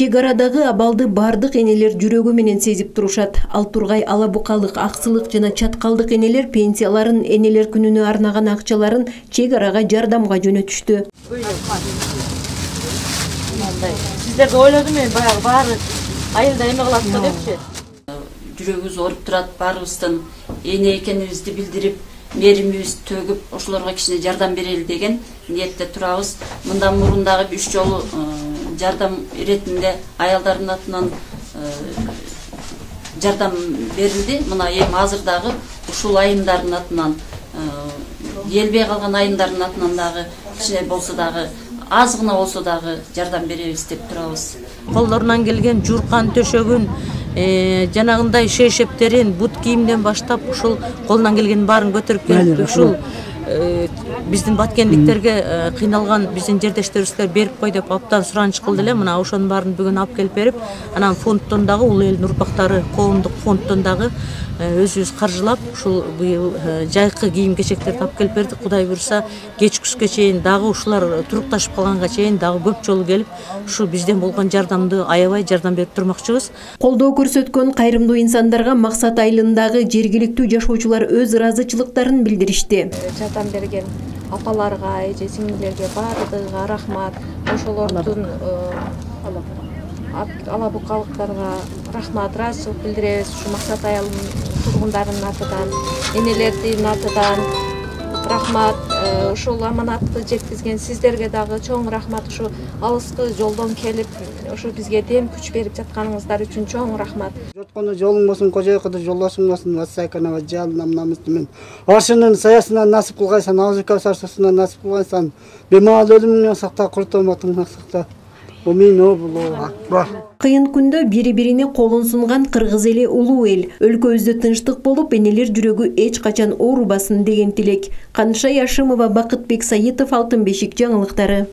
Чек арадагы абалды бардык энелер жүрөгү менен сезип турушат. Ал тургай алабукалык, аксылык жана чаткалдык энелер пенсияларын, энелер күнүнө арнаган акчаларын чек арага жардамга жөнөтүштү. Сиздерди ойлодум мен баягы баары айылда эме кылат да депчи. Жүрөгүбүз ооруп турат, баарыбыздын эне экенибизди билдирип, мээримибизди төгүп, ошолорго кичине жардам берели деген ниетте турабыз. Мындан мурун дагы 3 жолу жардам иретинде аялдардын атынан жардам берилди. Мына эми азыр дагы ушул айымдардын атынан, келбей калган айымдардын атынан дагы кичине болсо дагы, аз гана болсо дагы жардам беребиз деп турабыз. Колдорунан келген журкан төшөгүн, жанагындай шешептерин, бут кийимден баштап ушул колунан келген баарын көтөрүп келип, ушул биздин баткендиктерге кыйналган биздин жердештерибизге берип кой деп абдан сураныч кылды эле. Мына ошонун баарын бүгүн алып келип берип, анан фонддон дагы Улуу элдин урпактары коомдук фонддон дагы өзүбүз каржылап ушул быйыл жайкы кийим-кечектерди алып келип бердик. Кудай буйруса кеч күзгө чейин дагы ушулар турукташып калганга чейин дагы көп жолу келип, ушу бизден болгон жардамды аябай жардам берип турмакчыбыз. Колдоо көрсөткөн кайрымдуу инсандарга Максат айылындагы жергиликтүү жашоочулар өз ыраазычылыктарын билдиришти. Жардам берген апаларга, эже сиңдилерге баардыгына рахмат. Ошолордун алабукалыктарга рахмат, ыраазычылык билдиребиз. Ушу Максат айылынын тургундарынын атынан, энелердин атынан рахмат. Ушул аманатты жеткизген сиздерге дагы чоң рахмат. Ушу алыскы жолдон келип, ушу бизге дем күч берип жатканыңыздар үчүн чоң рахмат. Жоткону жолуң болсун, кожойкуду жолдошуң болсун, вассайканова жалынам намыстымын. Аршынын саясынан насип кылгайсан, ауыз кавсарсынан насип кылгайсан, бемал өлүмүнөн сакта, куртоматыңдан сакта. Кыйын күндө бири-бирине колун сунган кыргыз эли улуу эл. Өлкөбүздө тынчтык болуп, энелер жүрөгү эч качан оорубасын деген тилек. Канышай Ашимова, Бакытбек Саитов, Алтын бешик жаңылыктары.